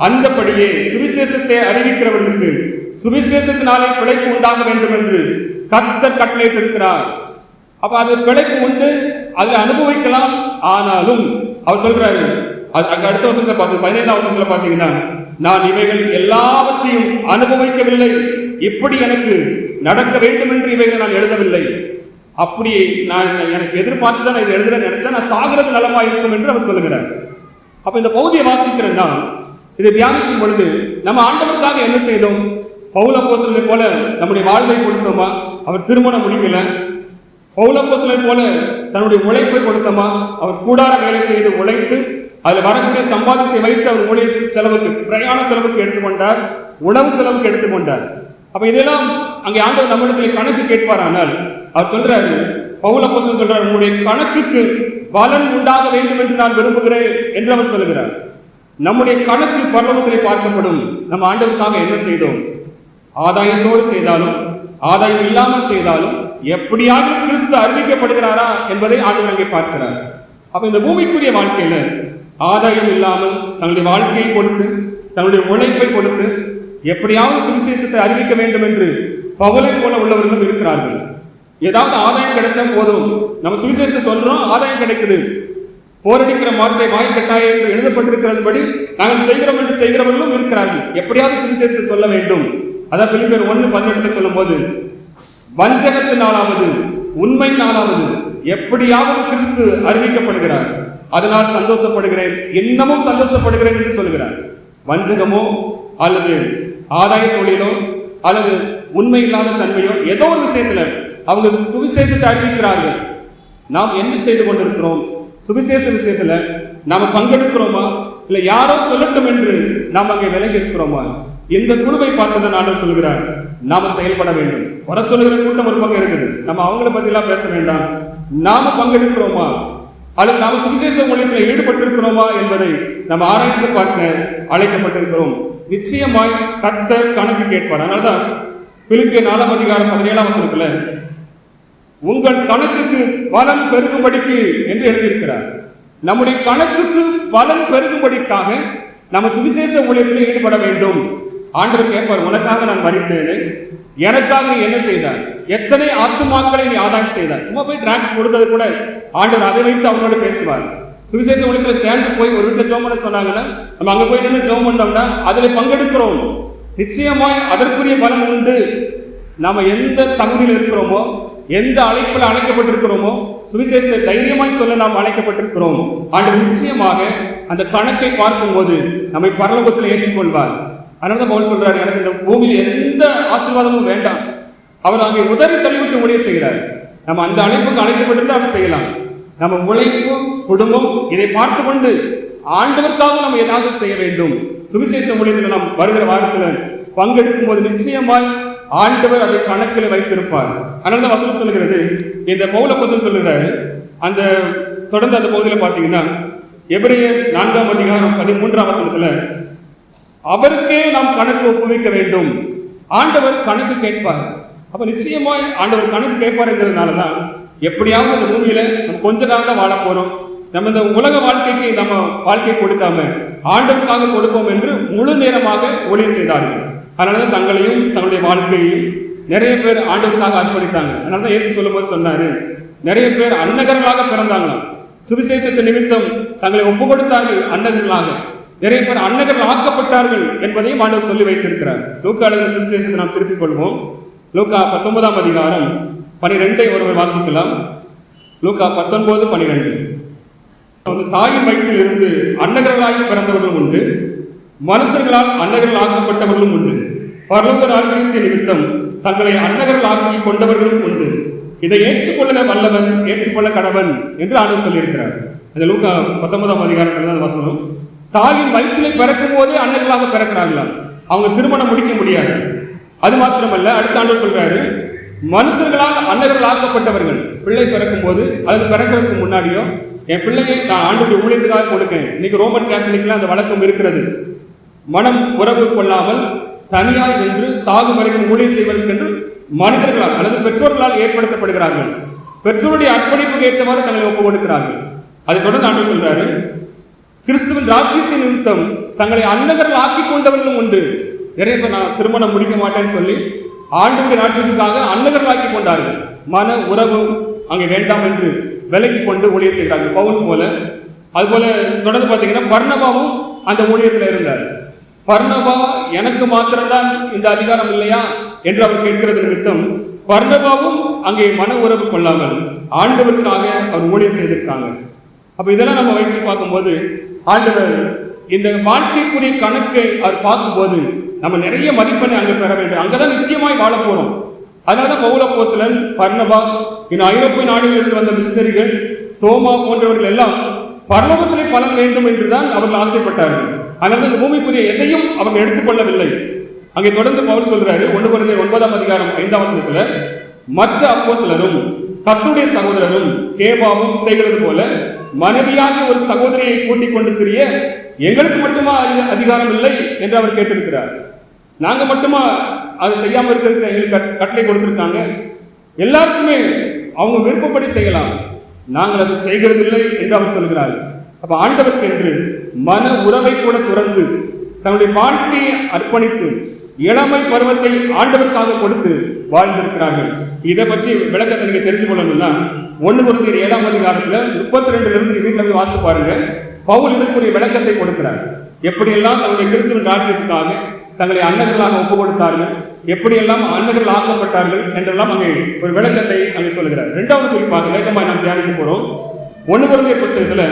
அந்தபடியே சுவிசேஷத்தை அறிவிக்கிறவர்களுக்கு சுவிசேஷத்தினாலே பிழைப்பு உண்டாக வேண்டும் என்று கர்த்தர் கட்டளையிட்டு இருக்கிறார். அப்ப அது பிழைப்பு உண்டு, அதை அனுபவிக்கலாம். ஆனாலும் அவர் சொல்றாரு, அடுத்த வசனத்தை பார்த்து 15ஆம் வசனத்துல பாத்தீங்கன்னா, நான் இவைகள் எல்லாவற்றையும் அனுபவிக்கவில்லை, இப்படி எனக்கு நடக்க வேண்டும் என்று இவைகளை நான் எழுதவில்லை. அப்படி நான் எனக்கு எதிர்பார்த்து தான் இதை எழுதுறேன்னு நினைச்சா நான் சாகிறது நலமா இருக்கும் என்று அவர் சொல்லுகிறார். அப்ப இந்த பகுதியை வாசிக்கிறேன்னா இதை தியானிக்கும் பொழுது நம்ம ஆண்டவருக்காக என்ன செய்தோம்? பவுல் அப்போஸ்தலனை போல நம்முடைய வாழ்வை கொடுத்தோமா? அவர் திருமணம் முடிக்கல. பவுல் அப்போஸ்தலனை போல தன்னுடைய உழைப்பை கொடுத்தோமா? அவர் கூடார வேலை செய்து உழைத்து அதில் வரக்கூடிய சம்பாதத்தை வைத்து அவர் ஊழிய செலவுக்கு, பிரயாண செலவுக்கு எடுத்துக்கொண்டார், உணவு செலவுக்கு எடுத்துக்கொண்டார். அப்ப இதெல்லாம் அங்கே ஆண்டவர் நம்மிடத்துல கணக்கு கேட்பாரானால் அவர் சொல்றாரு, பவுல் அப்போஸ்தலன் சொல்றாரு, உங்களுடைய கணக்குக்கு பலன் உண்டாக வேண்டும் என்று நான் விரும்புகிறேன் என்று அவர் சொல்லுகிறார். நம்முடைய கணக்கு பரலோகத்திலே பார்க்கப்படும். நம்ம ஆண்டவருக்காக என்ன செய்தோம்? ஆதாயத்தோடு செய்தாலும் ஆதாயம் இல்லாமல் செய்தாலும் எப்படியாவது கிறிஸ்து அறிவிக்கப்படுகிறாரா என்பதை ஆண்டவர் அங்கே பார்க்கிறார். அப்ப இந்த பூமிக்குரிய வாழ்க்கையில ஆதாயம் இல்லாமல் தங்களுடைய வாழ்க்கையை கொடுத்து தங்களுடைய உழைப்பை கொடுத்து எப்படியாவது சுவிசேஷத்தை அறிவிக்க வேண்டும் என்று பவுலை போல உள்ளவர்களும் இருக்கிறார்கள். ஏதாவது ஆதாயம் கிடைச்சா போதும், நம்ம சுவிசேஷத்தை சொல்றோம், ஆதாயம் கிடைக்குது. போரடிக்கிற மாட்டை வாய் கட்டாய என்று எழுதப்பட்டிருக்கிறபடி நாங்கள் செய்கிறோம் என்று செய்கிறவர்களும் இருக்கிறார்கள். எப்படியாவது சுவிசேஷத்தை சொல்ல வேண்டும். அதான் பிலிப்பியர் 1:18 சொல்லும் போது, வஞ்சகத்தினாலாவது உண்மையினாலாவது எப்படியாவது கிறிஸ்து அறிவிக்கப்படுகிறார், அதனால் சந்தோஷப்படுகிறேன், இன்னமும் சந்தோஷப்படுகிறேன் என்று சொல்லுகிறார். வஞ்சகமோ அல்லது ஆதாய தொழிலோ அல்லது உண்மை இல்லாத தன்மையோ ஏதோ ஒரு விஷயத்துல அவங்க சுவிசேஷத்தை அறிவிக்கிறார்கள். நாம் என்ன செய்து கொண்டிருக்கிறோம்? சுவிசேஷ விஷயத்துல நாம பங்கெடுக்கிறோமா? இல்ல யாரோ சொல்லட்டும் என்று நாம் அங்கே விலகி இருக்கிறோமா? இந்த குழுவை பார்த்ததை ஆண்டவர் சொல்கிறார், நாம செயல்பட வேண்டும். வர சொல்லுகிற கூட்டம் ஒரு பக்கம் இருக்குது, நம்ம அவங்கள பத்தி எல்லாம் பேச வேண்டாம். நாம பங்கெடுக்கிறோமா அல்லது நாம சுவிசேஷ ஊழியத்தில் ஈடுபட்டிருக்கிறோமா என்பதை நம்ம ஆராய்ந்து பார்க்க அழைக்கப்பட்டிருக்கிறோம். நிச்சயமாய் கர்த்தர் கணக்கு கேட்பார். அதனால்தான் பிலிப்பியர் 4:17 உங்கள் கணக்குக்கு பலன் பெருகும்படிக்கு என்று எழுதியிருக்கிறார். நம்முடைய கணக்குக்கு பலன் பெருகும்படிக்காக நம்ம சுவிசேஷ ஊழியத்தில் ஈடுபட வேண்டும். ஆண்டவர் கேட்பார், உனக்காக நான் மரித்தேன், எனக்காக நீ என்ன செய்தார், எத்தனை ஆத்துமாக்களை நீ ஆதாயம் செய்தார். சும்மா போய் டிராக்ஸ் கொடுத்தது கூட ஆண்டவர் அதை வைத்து அவனோட பேசுவார். சுவிசேஷ ஊழியத்தில் சேர்ந்து போய் ஒரு வீட்டில் ஜெபம் பண்ண சொன்னாங்கன்னா நம்ம அங்கே போய் நின்று ஜெபம் பண்ணோம்னா அதில் பங்கெடுக்கிறோம். நிச்சயமாய் அதற்குரிய பலன் உண்டு. நாம எந்த தகுதியில் இருக்கிறோமோ, எந்த அழைப்பில் அழைக்கப்பட்டிருக்கிறோமோ, சுவிசேஷத்தை தைரியமாய் சொல்ல நாம் அழைக்கப்பட்டிருக்கிறோம். ஆண்டவர் நிச்சயமாக அந்த கணக்கை பார்க்கும்போது நம்மை பரலோகத்தில் ஏற்றுக்கொள்வார். அதனால பவுல் சொல்றாரு, எனக்கு இந்த பூமியில் எந்த ஆசீர்வாதமும் வேண்டாம். அவர் அங்கே உதறி தள்ளிவிட்டு முடிய செய்கிறார். நம்ம அந்த அழைப்புக்கு அழைக்கப்பட்டிருந்தா அவர் செய்யலாம். நம்ம உழைப்பு, குடும்பம் இதை பார்த்து கொண்டு ஆண்டவருக்காக நம்ம ஏதாவது செய்ய வேண்டும். சுவிசேஷ ஊழியத்தில் நாம் வருகிற வாரத்தில் பங்கெடுக்கும் போது நிச்சயமாய் ஆண்டவர் அதை கணக்கில் வைத்திருப்பார். அதனால வசனம் சொல்லுகிறது, இந்த பவுல் அப்போஸ்தலன் சொல்லுகிறாரு, அந்த தொடர்ந்து அந்த பகுதியில் பார்த்தீங்கன்னா எபிரேயர் 4:13 அவருக்கே நாம் கணக்கு ஒப்புவிக்க வேண்டும். ஆண்டவர் கணக்கு கேட்பார். அப்ப நிச்சயமாய் ஆண்டவர் கணக்கு கேட்பாருங்கிறதுனாலதான் எப்படியாவது இந்த பூமியில நம்ம கொஞ்ச காலம் தான் வாழ போறோம், நம்ம இந்த உலக வாழ்க்கைக்கு நம்ம வாழ்க்கையை கொடுக்காம ஆண்டவருக்காக கொடுப்போம் என்று முழு நேரமாக ஊழியம் செய்தார்கள். அதனாலதான் தங்களையும் தங்களுடைய வாழ்க்கையையும் நிறைய பேர் ஆண்டவருக்காக அர்ப்பணித்தாங்க. அதனாலதான் இயேசு சொல்லும் போது சொன்னாரு, நிறைய பேர் அன்னகர்களாக பிறந்தாங்களாம். சுவிசேஷத்தை நிமித்தம் தங்களை ஒப்பு கொடுத்தார்கள் அன்னகர்களாக. நிறைய பேர் அன்னகர்கள் ஆக்கப்பட்டார்கள் என்பதையும் ஆண்டவர் சொல்லி வைத்திருக்கிறார். லூக்கா எழுதின சுவிசேஷத்தை நாம் திருப்பிக் கொள்வோம். லூக்கா 19:12 ஒருவர் வாசிக்கலாம். லூக்கா 19:12 தாயின் வயிற்றில் இருந்து அன்னகர்களாகி பிறந்தவர்களும் உண்டு, மனுஷர்களால் அன்னகர்கள் ஆக்கப்பட்டவர்களும் உண்டு, பரலோக ராஜ்யத்தின் நிமித்தம் தங்களை அன்னகர்கள் ஆக்கி கொண்டவர்களும் உண்டு. இதை ஏற்றுக்கொள்ள வல்லவன் ஏற்றுக்கொள்ள கடவன் என்று ஆண்டவர் சொல்லியிருக்கிறார். அந்த லூக்கா 19 வசனம். தாயின் வயிற்றிலை பிறக்கும் போதே அன்னகர்களாக பிறக்கிறார்களாம். அவங்க திருமணம் முடிக்க முடியாது. அது மாத்திரமல்ல, அடுத்த ஆண்டவர் சொல்றாரு, மனுஷர்களால் அன்னகர்கள் ஆக்கப்பட்டவர்கள். பிள்ளை பிறக்கும் போது அல்லது பிறக்கிறதுக்கு முன்னாடியோ என் பிள்ளையை நான் ஆண்டவருடைய ஊழியத்துக்காக கொடுக்கேன். இன்னைக்கு ரோமன் கேத்தலிக்ல அந்த வழக்கம் இருக்கிறது. மனம் உறவு கொள்ளாமல் தனியாய் நின்று சாகு வரைக்கும் ஊழியம் செய்வதற்கென்று மனிதர்களால் அல்லது பெற்றோர்களால் ஏற்படுத்தப்படுகிறார்கள். பெற்றோருடைய அர்ப்பணிப்புக்கு ஏற்றவாறு தங்களை ஒப்பு கொடுக்கிறார்கள். அதை தொடர்ந்து ஆண்டவர் சொல்றாரு, கிறிஸ்துவின் ராஜ்யத்தின் நிமித்தம் தங்களை அன்னகர்கள் ஆக்கி கொண்டவர்களும் உண்டு. நிறைய பேர் நான் திருமணம் முடிக்க மாட்டேன்னு சொல்லி ஆண்டவருடைய ராஜ்யத்துக்காக அன்னகர்கள் ஆக்கி கொண்டார்கள். மன உறவு அங்கே வேண்டாம் என்று விலக்கி கொண்டு ஊழியம் செய்கிறார்கள். பவுல் போல. அதுபோல தொடர்ந்து பார்த்தீங்கன்னா பர்னபாவும் அந்த ஊழியத்தில் இருந்தார். பர்னபா எனக்கு மாத்திரம்தான் இந்த அதிகாரம் இல்லையா என்று அவர் கேட்கிறது நிமித்தம் பர்னபாவும் அங்கே மன உறவு கொள்ளாமல் ஆண்டவருக்காக அவர் ஊழியம் செய்திருக்காங்க. அப்ப இதெல்லாம் நம்ம வச்சு பார்க்கும்போது ஆண்டவர் இந்த வாழ்க்கைக்குரிய கணக்கை அவர் பார்க்கும்போது நம்ம நிறைய மதிப்பெண்ணை அங்கே பெற வேண்டும். அங்கதான் நித்தியமாய் வாழ போறோம். அதனாலதான் பவுல் அப்போஸ்தலன், பர்னபா, இன்னும் ஐரோப்பிய நாடுகளிலிருந்து வந்த மிஷனரிகள், தோமா போன்றவர்கள் எல்லாம் பரலோகத்திலே பலன் வேண்டும் என்றுதான் அவர்கள் ஆசைப்பட்டார்கள். அதனால இந்த பூமிக்குரிய எதையும் அவர்கள் எடுத்துக்கொள்ளவில்லை. அங்கே தொடர்ந்து பவுல் சொல்றாரு, 1 கொரிந்தியர் 9:5 மற்ற அப்போஸ்தலரும் கர்த்தருடைய சகோதரரும் கேபாவும் செய்கிறது போல மனைவியாக ஒரு சகோதரியை கூட்டிக் கொண்டு திரிய எங்களுக்கு மட்டுமா அதிகாரம் இல்லை என்று அவர் கேட்டிருக்கிறார். நாங்க மட்டுமா அதை செய்யாம இருக்கிறதுக்கு எங்களுக்கு கட்டளை கொடுத்திருக்காங்க. எல்லாருக்குமே அவங்க விருப்பப்படி செய்யலாம், நாங்கள் அதை செய்கிறதில்லை என்று அவர் சொல்கிறார். அப்ப ஆண்டவருக்கு என்று மன உறவை கூட துறந்து தன்னுடைய வாழ்க்கையை அர்ப்பணித்து இளமை பருவத்தை ஆண்டவருக்காக கொடுத்து வாழ்ந்திருக்கிறார்கள். இதை பற்றி விளக்கத்தை நீங்க தெரிஞ்சு கொள்ளணும்னா 1 கொரிந்தியர் 7:32 வீட்டில் போய் வாசித்து பாருங்க. பவுல் இதற்குரிய விளக்கத்தை கொடுக்கிறார். எப்படியெல்லாம் தன்னுடைய கிறிஸ்துவின் ராஜ்யத்துக்காக தங்களை அன்னகர்களாக ஒப்பு கொடுத்தார்கள், எப்படியெல்லாம் அன்னகர்கள் ஆக்கப்பட்டார்கள் என்றெல்லாம் அங்கே ஒரு விளக்கத்தை அங்கே சொல்லுகிறார். 2வது குறிப்பாக வேகமாக நாம் தியானிக்க போறோம். 1 கொரிந்தியர் புத்தகத்துல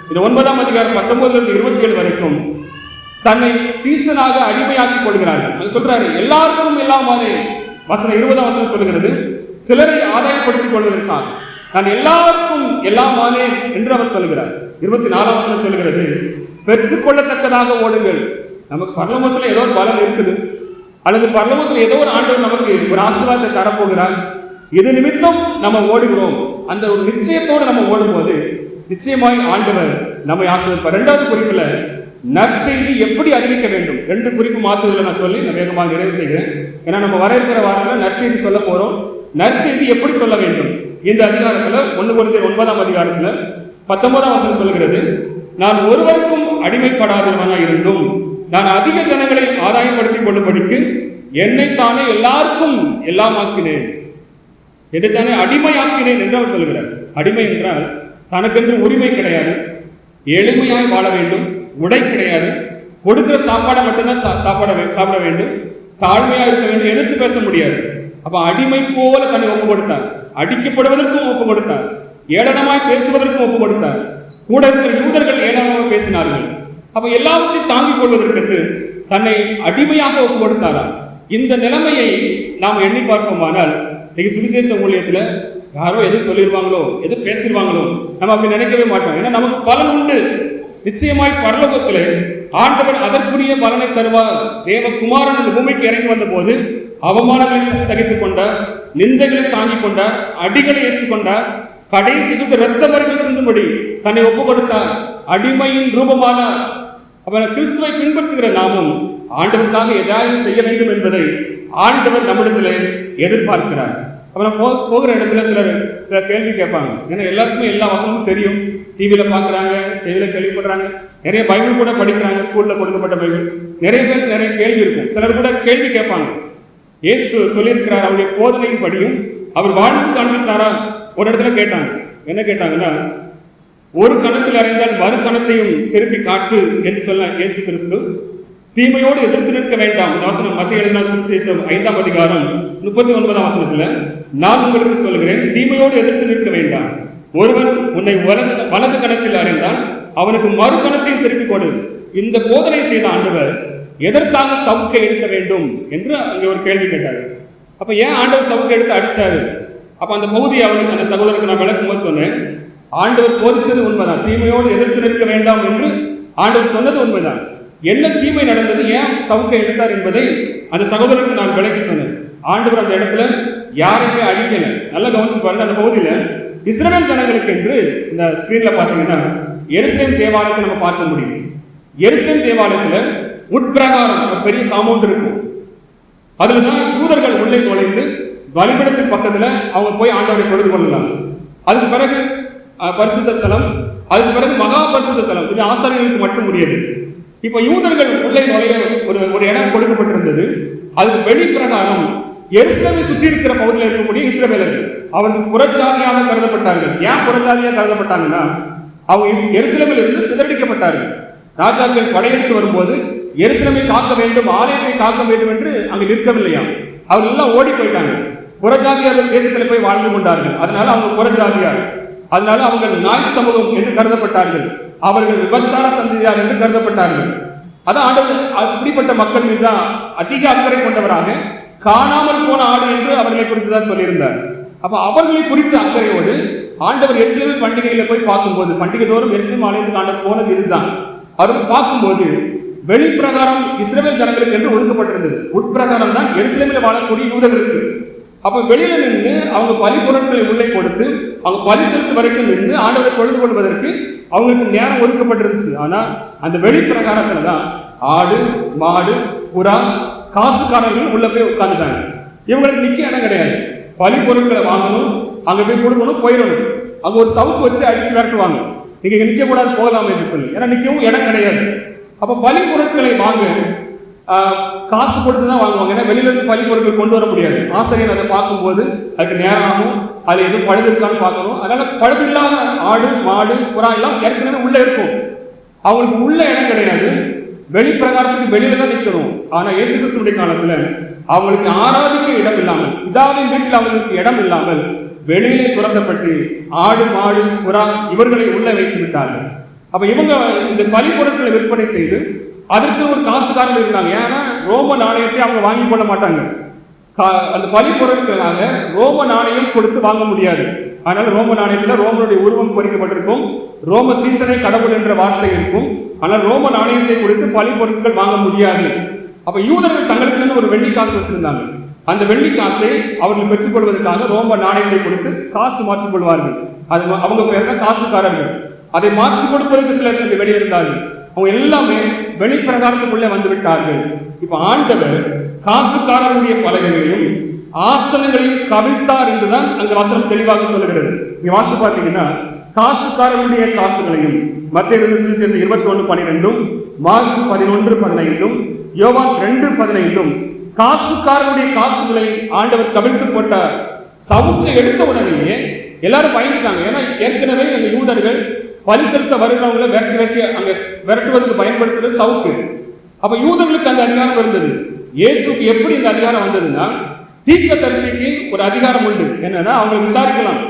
இந்த 9:19-27 வரைக்கும் தன்னை சீசனாக அடிமையாக்கி கொள்கிறார்கள். அது சொல்றாரு, எல்லாருக்கும் எல்லாமே. வசனம் 20 சொல்லுகிறது, சிலரை ஆதாயப்படுத்திக் கொள்வதற்காக நான் எல்லாருக்கும் எல்லாமானேன் என்று அவர் சொல்லுகிறார். 24 சொல்லுகிறது, பெற்றுக்கொள்ளத்தக்கதாக ஓடுங்கள், நமக்கு பரலோகத்தில் ஏதோ ஒரு பலன் இருக்குது, அல்லது பரலோகத்தில் ஏதோ ஒரு ஆண்டவர் நமக்கு ஒரு ஆசீர்வாதத்தை தரப்போகிறார், இது நிமித்தம் நம்ம ஓடுகிறோம். அந்த ஒரு நிச்சயத்தோடு நம்ம ஓடும்போது நிச்சயமாய் ஆண்டவர் நம்மை ஆசீர்வதிப்பார். 2வது குறிப்பில் நற்செய்தி எப்படி அறிவிக்க வேண்டும், 2 குறிப்பு மாற்றுதலை நான் சொல்லி நான் வேகமாக நிறைவு செய்கிறேன். ஏன்னா நம்ம வர இருக்கிற வாரத்தில் நற்செய்தி சொல்ல போகிறோம். நற்செய்தி எப்படி சொல்ல வேண்டும்? இந்த அதிகாரத்தில் 1 கொரிந்தியர் 9ஆம் அதிகாரத்தில் 19ஆம் வசனம் சொல்கிறது, நான் ஒருவருக்கும் அடிமைப்படாதவனாய் இருந்தும் நான் அதிக ஜனங்களை ஆதாயப்படுத்திக் கொள்ளும்படிக்கு என்னைத்தானே எல்லாருக்கும் எல்லாமாக்கினேன், என்னைத்தானே அடிமையாக்கினேன் என்று அவர் சொல்கிறார். அடிமை என்றால் தனக்கென்று உரிமை கிடையாது, எளிமையாய் வாழ வேண்டும், உடை கிடையாது, கொடுக்கிற சாப்பாடை மட்டும்தான் சாப்பிட வேண்டும், தாழ்மையா இருக்க வேண்டும், எதிர்த்து பேச முடியாது. அப்ப அடிமை போல தன்னை ஒப்பு கொடுத்தார். அடிக்கப்படுவதற்கும் ஒப்பு கொடுத்தார், ஏளனமாய் பேசுவதற்கும் ஒப்பு கொடுத்தார். கூட இருக்கிற யூதர்கள் ஏளனமாக பேசினார்கள். அப்ப எல்லாவற்றையும் தாங்கிக் கொள்வதற்கு தன்னை அடிமையாக ஒப்பு கொடுத்தாரா? இந்த நிலைமையை நாம் எண்ணி பார்ப்போமானால் இன்னைக்கு சுவிசேஷ ஊழியத்துல யாரோ எது சொல்லிடுவாங்களோ, எது பேசிடுவாங்களோ, நம்ம அப்படி நினைக்கவே மாட்டோம். ஏன்னா நமக்கு பலன் உண்டு. நிச்சயமாய் பரலோகத்திலே ஆண்டவர் அதற்குரிய பலனை தருவார். தேவகுமாரன் இந்த பூமிக்கு இறங்கி வந்த போது அவமானங்களை சகித்துக் கொண்டார், நிந்தைகளை தாங்கிக் கொண்டார், அடிகளை ஏற்றுக்கொண்டார், கடைசி சுட்டு இரத்த மருகள் சிந்தும்படி தன்னை ஒப்பு கொடுத்தார், அடிமையின் ரூபமானார். அவன் கிறிஸ்துவை பின்பற்றுகிற நாமும் ஆண்டவருக்காக எதாவது செய்ய வேண்டும் என்பதை ஆண்டவர் நம்மிடத்திலே எதிர்பார்க்கிறார். அப்புறம் போகிற இடத்துல சில கேள்வி கேட்பாங்க. ஏன்னா எல்லாருக்குமே எல்லா வசனமும் தெரியும், டிவியில பார்க்குறாங்க, செய்தியில் கேள்விப்படுறாங்க, நிறைய பைபிள் கூட படிக்கிறாங்க, ஸ்கூல்ல கொடுக்கப்பட்ட பைபிள். நிறைய பேருக்கு நிறைய கேள்வி இருக்கும். சிலர் கூட கேள்வி கேட்பாங்க, இயேசு சொல்லியிருக்கிறார், அவருடைய போதனையின் படியும் அவர் வாழ்ந்து காண்பித்தாரா? ஒரு இடத்துல கேட்டாங்க. என்ன கேட்டாங்கன்னா, ஒரு கணத்தில் அறைந்தால் மறு கணத்தையும் திருப்பி காட்டு என்று சொல்ல இயேசு கிறிஸ்து தீமையோடு எதிர்த்து நிற்க வேண்டாம். இந்த வசனம் மத்திய எழுதின சுவிசேஷம் 5ஆம் அதிகாரம் 39ஆம் வசனத்துல, நான் உங்களுக்கு சொல்கிறேன், தீமையோடு எதிர்த்து நிற்க வேண்டாம். ஒருவன் உன்னை வலது கணத்தில் அறைந்தால் அவனுக்கு மறு கணத்தையும் திருப்பி கொடு. இந்த போதனை செய்த ஆண்டவர் எதற்காக சவுக்கை எடுக்க வேண்டும் என்று அங்கே ஒரு கேள்வி கேட்டார். அப்ப ஏன் ஆண்டவர் சவுக்கை எடுத்து அடிச்சாரு? அப்ப அந்த பகுதி அவனுக்கு, அந்த சகோதரருக்கு நான் விளக்கும் போது சொன்னேன், ஆண்டவர் போதிச்சது உண்மைதான், தீமையோடு எதிர்த்து நிற்க வேண்டாம் என்று ஆண்டவர் சொன்னது உண்மைதான். என்ன தீமை நடந்தது, ஏன் சவுக்கை எடுத்தார் என்பதை அந்த சகோதரருக்கு நான் விளக்கி சொன்னேன். ஆண்டவர் அந்த இடத்துல யாரையுமே அடிக்கல. நல்லா கவனிச்சு பாருங்க. அந்த பகுதியில இஸ்ரவேல் ஜனங்களுக்கு என்று இந்த ஸ்கிரீன்ல பாத்தீங்கன்னா எருசலேம் தேவாலயத்தை நம்ம பார்க்க முடியும். எருசலேம் தேவாலயத்துல உட்பிரகாரம் ஒரு பெரிய காம்பவுண்ட் இருக்கும். அதுலதான் யூதர்கள் உள்ளே நுழைந்து பலிபீடத்தின் பக்கத்துல அவங்க போய் ஆண்டவரை தொழுது கொள்ளலாம். அதுக்கு பிறகு பரிசுத்த ஸ்தலம், அதுக்கு பிறகு மகா பரிசுத்த ஸ்தலம். இது ஆசாரியர்களுக்கு மட்டும் உரியது. இப்ப யூதர்கள் உள்ளே நுழைய ஒரு இடம் கொடுக்கப்பட்டிருந்தது. அதுக்கு வெளிப்பிரகாரம் எருசலேமை சுற்றி இருக்கிற பகுதியில் இருக்கக்கூடிய இஸ்ரவேலர்கள் அவர்கள் புறஜாதியாக கருதப்பட்டார்கள். ஏன் புறஜாதியாக கருதப்பட்டாங்கன்னா, அவங்க எருசலேமில் இருந்து சிதறடிக்கப்பட்டார்கள். ராஜாக்கள் படையெடுத்து வரும்போது எருசலேமை காக்க வேண்டும், ஆலயத்தை காக்க வேண்டும் என்று அங்கு நிற்கவில்லையா, அவர்கள் எல்லாம் ஓடி போயிட்டாங்க. புறஜாதியார்கள் தேசத்தில் போய் வாழ்ந்து கொண்டார்கள். அதனால அவங்க புறஜாதியார். அதனால அவங்க நாய் சமூகம் என்று கருதப்பட்டார்கள். அவர்கள் விபச்சார சந்ததியார் என்று கருதப்பட்டார்கள். அதான் ஆண்டவர் அப்படிப்பட்ட மக்கள் மீது தான் அதிக அக்கறை கொண்டவராக காணாமல் போன ஆடு என்று அவர்களை குறித்து தான் சொல்லியிருந்தார். அப்ப அவர்களை குறித்த அக்கறையோடு ஆண்டவர் எருசலேம் பண்டிகையில போய் பார்க்கும்போது, பண்டிகை தோறும் எருசலேம் ஆலயத்துக்கு ஆண்டவர் போனது இதுதான். அவர் பார்க்கும்போது வெளிப்பிரகாரம் இஸ்ரவேல் ஜனங்களுக்கு என்று ஒதுக்கப்பட்டிருந்தது, உட்பிரகாரம் தான் எருசலேமில் வாழக்கூடிய யூதர்களுக்கு. அப்ப வெளியில நின்று அவங்க பலி பொருட்களை உள்ளே கொடுத்து அவங்க பலி செலுத்து வரைக்கும் நின்று ஆண்டவரை தொழுது கொள்வதற்கு அவங்களுக்கு நேரம் ஒதுக்கப்பட்டிருந்துச்சு. ஆனா அந்த வெளிப்பிரகாரத்துல தான் ஆடு, மாடு, புறா, காசுக்காரர்கள் உள்ள போய் உட்கார்ந்துட்டாங்க. இவங்களுக்கு நிக்க இடம் கிடையாது. பலி பொருட்களை வாங்கணும், அங்க போய் கொடுக்கணும், போயிடணும். அங்க ஒரு சவுக்கு வச்சு அடிச்சு விரட்டுவாங்க, நீங்க இங்க நிக்க கூடாது போகலாம் என்று சொல்லி. ஏன்னா நிக்கவும் இடம் கிடையாது. அப்ப பலி பொருட்களை வாங்க காசு கொடுத்து தான் வாங்குவாங்க. ஏன்னா வெளியில இருந்து பலி பொருட்கள் கொண்டு வர முடியாது. ஆசிரியர் அதை பார்க்கும்போது அதுக்கு நேரம் ஆகும், அதுல எதுவும் பழுது இருக்கான்னு பார்க்கணும். அதனால பழுது இல்லாத ஆடு, மாடு, புறா எல்லாம் ஏற்கனவே உள்ள இருக்கும். அவங்களுக்கு உள்ள இடம் கிடையாது, வெளிப்பிரகாரத்துக்கு வெளியில தான் நிற்கணும். ஆனா இயேசு கிறிஸ்துவின் காலத்துல அவங்களுக்கு ஆராதிக்க இடம் இல்லாமல், பிதாவின் வீட்டில் அவங்களுக்கு இடம் இல்லாமல் வெளியிலே துறக்கப்பட்டு ஆடு, மாடு, புறா இவர்களை உள்ள வைத்து விட்டார்கள். அப்ப இவங்க இந்த பலி பொருட்களை விற்பனை செய்து அதற்கு ஒரு காசுக்காரர்கள் இருந்தாங்க. ஏன்னா ரோம நாணயத்தை அவங்க வாங்கி கொள்ள மாட்டாங்க. அந்த பலி பொருட்களாக ரோம நாணயம் கொடுத்து வாங்க முடியாது. அதனால ரோம நாணயத்துல ரோமனுடைய உருவம் பொறிக்கப்பட்டிருக்கும், ரோம சீசனை கடவுள் என்ற வார்த்தை இருக்கும். ஆனால் ரோம நாணயத்தை கொடுத்து பலி பொருட்கள் வாங்க முடியாது. அப்ப யூதர்கள் தங்களுக்குன்னு ஒரு வெள்ளி காசு வச்சிருந்தாங்க. அந்த வெள்ளி காசை அவர்கள் பெற்றுக்கொள்வதற்காக ரோம நாணயத்தை கொடுத்து காசு மாற்றிக் கொள்வார்கள். அது அவங்க பேர் தான் காசுக்காரர்கள். அதை மாற்றி கொடுப்பதற்கு சிலர் வெளியே இருந்தார்கள். அவங்க எல்லாமே வெளிப்பிரகாரத்துக்குள்ளே வந்து விட்டார்கள். இப்ப ஆண்டவர் காசுக்காரருடைய பலகைகளையும் ஆசனங்களையும் கவிழ்த்தார் என்றுதான் அந்த வசனம் தெளிவாக சொல்லுகிறது. நீங்க வாசித்து பார்த்தீங்கன்னா காசுக்காரருடைய காசுகளையும் மத்தேயு சுவிசேஷம் 21:12, மார்க்கு 11:15, யோவான் 2:15 காசுக்காரருடைய காசுகளை ஆண்டவர் கவிழ்த்து போட்டார். சவுக்கை எடுத்த உடனேயே எல்லாரும் பயந்துட்டாங்க. ஏன்னா ஏற்கனவே அந்த யூதர்கள் பலி செலுத்த வருகிறவங்களை விரட்டுவதற்கு பயன்படுத்துறது சவுக்கு. அப்ப யூதர்களுக்கு அந்த அதிகாரம் இருந்தது. இயேசுக்கு எப்படி இந்த அதிகாரம் வந்ததுன்னா, தீர்க்கதரிசிக்கு ஒரு அதிகாரம் உண்டு. என்னன்னா அவங்களை விசாரிக்கலாம்,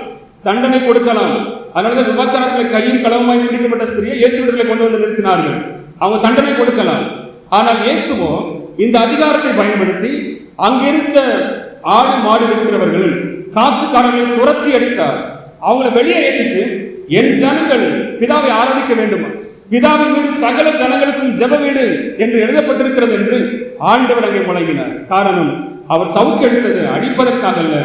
தண்டனை கொடுக்கலாம். அதனாலதான் விபச்சாரத்தில் கையும் களவுமாய் பிடிக்கப்பட்ட ஸ்திரியை இயேசுவிடத்தில் கொண்டு வந்து நிறுத்தினார்கள். அவங்க தண்டனை கொடுக்கலாம். ஆனால் இயேசுவோ இந்த அதிகாரத்தை பயன்படுத்தி அங்கிருந்த ஆடு மாடு இருக்கிறவர்கள் காசுக்காரர்களை துரத்தி அடித்தார். அவங்களை வெளியே ஏற்றிட்டு, என் ஜனங்கள் பிதாவை ஆராதிக்க வேண்டும், பிதாவின் வீடு சகல ஜனங்களுக்கும் ஜெப வீடு என்று எழுதப்பட்டிருக்கிறது என்று ஆண்டவர் அங்கே முழங்கினார். காரணம், அவர் சவுக்கு எடுத்தது அடிப்பதற்காக அல்ல,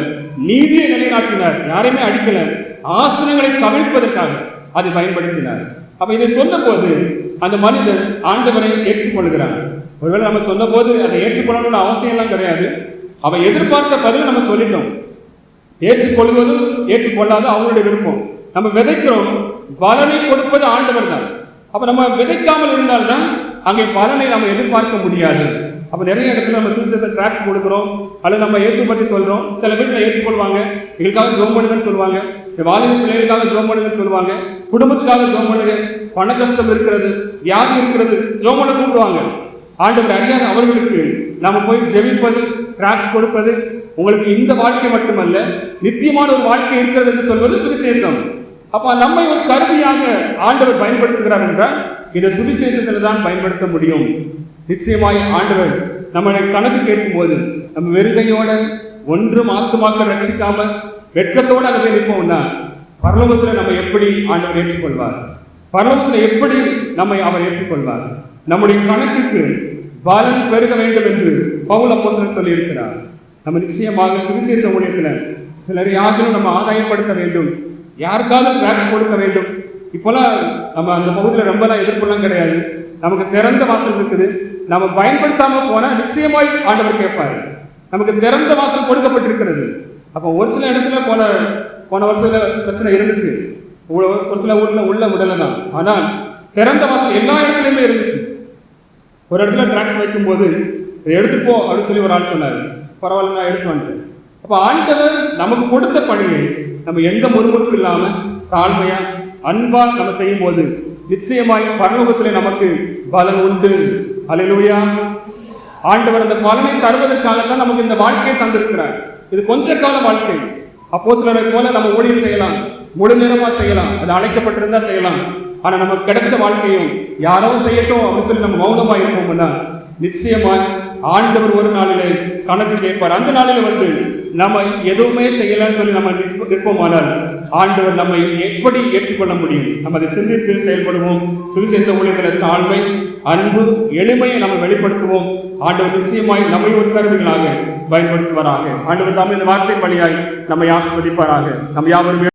நீதியை நிலைநாட்டினார். யாரையுமே அடிக்கல, ஆசனங்களை கவிழ்ப்பதற்காக அதை பயன்படுத்தினார். அப்ப இதை சொன்ன போது அந்த மனிதன் ஆண்டவரை ஏற்றுக்கொள்கிறார். ஒருவேளை நம்ம சொன்ன போது அதை ஏற்றுக்கொள்ளணும்னு அவசியம் எல்லாம் கிடையாது. அவன் எதிர்பார்த்த பதில் நம்ம சொல்லிட்டோம். ஏற்றுக்கொள்வதும் ஏற்றுக்கொள்ளாத அவங்களுடைய விருப்பம். நம்ம விதைக்கிறோம், பலனை கொடுப்பது ஆண்டவர் தான். அப்ப நம்ம விதைக்காமல் இருந்தால்தான் அங்கே பலனை நம்ம எதிர்பார்க்க முடியாது. அப்ப நிறைய இடத்துல நம்ம சுவிசேஷ டிராக்ஸ் கொடுக்குறோம், அல்லது நம்ம இயேசு பற்றி சொல்றோம். சில வீட்டில் ஏற்றுக்கொள்வாங்க, எங்களுக்காக ஜோம் பண்ணுங்கன்னு சொல்லுவாங்க, வாலிப பிள்ளைகளுக்காக ஜோம் பண்ணுங்கன்னு சொல்லுவாங்க, குடும்பத்துக்காக ஜோம் பண்ணுங்க, பண கஷ்டம் இருக்கிறது, வியாதி இருக்கிறது, ஜோம் பண்ண கூப்பிடுவாங்க. ஆண்டவர் அறியாத அவர்களுக்கு நாம போய் ஜெபிப்பது, டிராக்ஸ் கொடுப்பது, உங்களுக்கு இந்த வாழ்க்கை மட்டுமல்ல நித்தியமான ஒரு வாழ்க்கை இருக்கிறது என்று சொல்வது சுவிசேஷம். அப்ப நம்மை ஒரு கருவியாக ஆண்டவர் பயன்படுத்துகிறார் என்றால் இந்த சுவிசேஷத்தில் தான் பயன்படுத்த முடியும். நிச்சயமாய் ஆண்டவர் நம்மளை கணக்கு கேட்கும் போது நம்ம வெறுகையோட ஒன்றும் ஆத்துமாக்கள் ரட்சிக்காம வெட்கத்தோடு அங்கே போய் நிற்போம்னா பரலோகத்தில் நம்ம எப்படி ஆண்டவர் ஏற்றுக்கொள்வார்? பரலோகத்தில் எப்படி நம்மை அவர் ஏற்றுக்கொள்வார்? நம்முடைய கணக்குக்கு பலன் பெருக வேண்டும் என்று பவுல் அப்போஸ்தலன் சொல்லி இருக்கிறார். நம்ம நிச்சயமாக சுவிசேஷ ஊழியத்தில் சிலரை யாரும் நம்ம ஆதாயப்படுத்த வேண்டும், யாருக்காவது டிராக்ஸ் கொடுக்க வேண்டும். இப்போலாம் நம்ம அந்த பகுதியில் ரொம்பலாம் எதிர்ப்புலாம் கிடையாது. நமக்கு திறந்த வாசல் இருக்குது. நம்ம பயன்படுத்தாம போனா நிச்சயமாய் ஆண்டவர் கேட்பாரு. நமக்கு திறந்த வாசல் கொடுக்கப்பட்டிருக்கிறது. அப்போ ஒரு சில இடத்துல போன வருஷத்துல பிரச்சனை இருந்துச்சு, ஒரு சில ஊர்ல உள்ள விடலை தான். ஆனால் திறந்த வாசல் எல்லா இடத்துலையுமே இருந்துச்சு. ஒரு இடத்துல டிராக்ஸ் வைக்கும் போது எடுத்துட்டு போ அப்படின்னு சொல்லி ஒரு ஆள் சொன்னார். பரவாயில்ல, நான் எடுத்து வந்துட்டேன். அப்போ ஆண்டவர் நமக்கு கொடுத்த பணியை நம்ம எந்த முறுமுறுப்பு இல்லாம தாழ்மையா அன்பா நம்ம செய்யும் போது நிச்சயமாய் பரலோகத்திலே நமக்கு பலன் உண்டு. அல்லேலூயா. ஆண்டவர் அந்த பலனை தருவதற்காகத்தான் நமக்கு இந்த வாழ்க்கையை தந்திருக்கிறார். இது கொஞ்ச கால வாழ்க்கை. அப்போஸ்தலரை போல நம்ம ஊழியம் செய்யலாம், முழு நேரமா செய்யலாம், அது அழைக்கப்பட்டிருந்தா செய்யலாம். ஆனா நமக்கு கிடைச்ச வாழ்க்கையும் யாரோ செய்யட்டும் அப்படின்னு சொல்லி நம்ம மௌனமா இருப்போம்னா நிச்சயமாய் ஆண்டவர் ஒரு நாளிலே கணக்கு கேட்பார். அந்த நாளில வந்து நம்ம எதுவுமே செய்யலன்னு சொல்லி நம்ம நிற்போமானால் ஆண்டவர் நம்மை எப்படி ஏற்றுக்கொள்ள முடியும்? நம்ம அதை சிந்தித்து செயல்படுவோம். சுவிசேஷ ஊழியத்தில் தாழ்மை, அன்பு, எளிமையை நம்ம வெளிப்படுத்துவோம். ஆண்டவர் நிச்சயமாய் நம்மை ஒரு கருவிகளாக பயன்படுத்துவாராக. ஆண்டவர் தாமே இந்த வார்த்தை வழியாய் நம்மை ஆசீர்வதிப்பாராக. நம்ம யாவரும்